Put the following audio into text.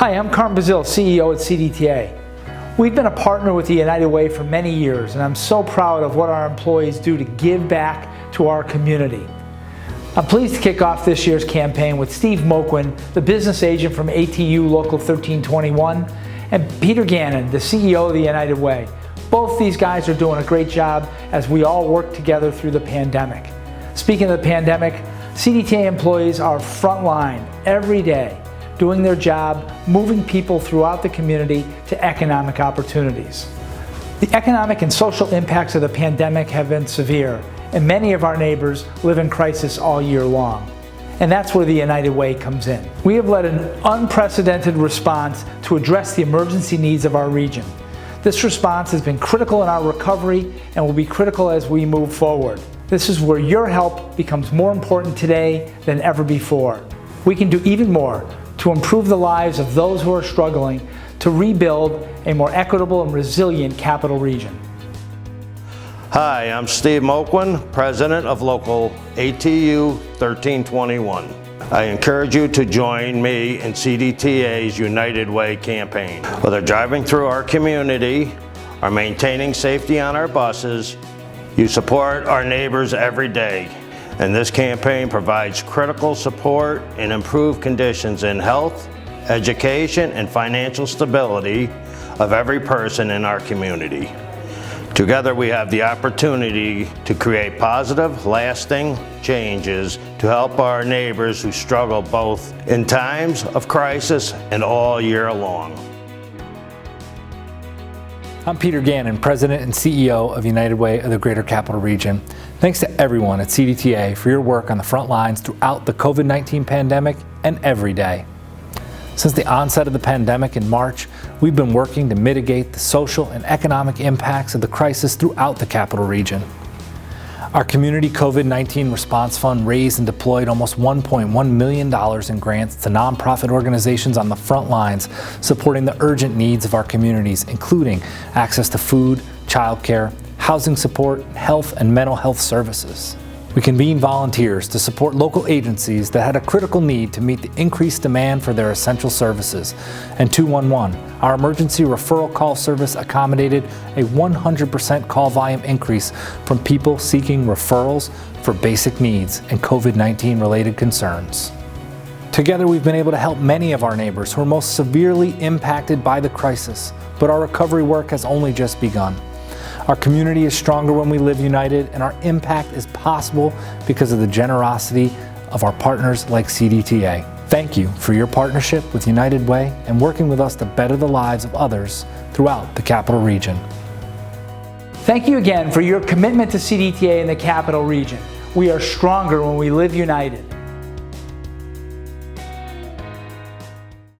Hi, I'm Carm Bazil, CEO at CDTA. We've been a partner with the United Way for many years, and I'm so proud of what our employees do to give back to our community. I'm pleased to kick off this year's campaign with Steve Moquin, the business agent from ATU Local 1321, and Peter Gannon, the CEO of the United Way. Both these guys are doing a great job as we all work together through the pandemic. Speaking of the pandemic, CDTA employees are frontline every day, doing their job, moving people throughout the community to economic opportunities. The economic and social impacts of the pandemic have been severe, and many of our neighbors live in crisis all year long. And that's where the United Way comes in. We have led an unprecedented response to address the emergency needs of our region. This response has been critical in our recovery and will be critical as we move forward. This is where your help becomes more important today than ever before. We can do even more to improve the lives of those who are struggling to rebuild a more equitable and resilient capital region. Hi, I'm Steve Moquin, President of Local ATU 1321. I encourage you to join me in CDTA's United Way campaign. Whether driving through our community or maintaining safety on our buses, you support our neighbors every day. And this campaign provides critical support and improved conditions in health, education, and financial stability of every person in our community. Together we have the opportunity to create positive, lasting changes to help our neighbors who struggle both in times of crisis and all year long. I'm Peter Gannon, President and CEO of United Way of the Greater Capital Region. Thanks to everyone at CDTA for your work on the front lines throughout the COVID-19 pandemic and every day. Since the onset of the pandemic in March, we've been working to mitigate the social and economic impacts of the crisis throughout the capital region. Our Community COVID-19 Response Fund raised and deployed almost $1.1 million in grants to nonprofit organizations on the front lines, supporting the urgent needs of our communities, including access to food, childcare, housing support, health and mental health services. We convened volunteers to support local agencies that had a critical need to meet the increased demand for their essential services. And 211, our emergency referral call service, accommodated a 100% call volume increase from people seeking referrals for basic needs and COVID-19 related concerns. Together, we've been able to help many of our neighbors who are most severely impacted by the crisis, but our recovery work has only just begun. Our community is stronger when we live united, and our impact is possible because of the generosity of our partners like CDTA. Thank you for your partnership with United Way and working with us to better the lives of others throughout the capital region. Thank you again for your commitment to CDTA in the capital region. We are stronger when we live united.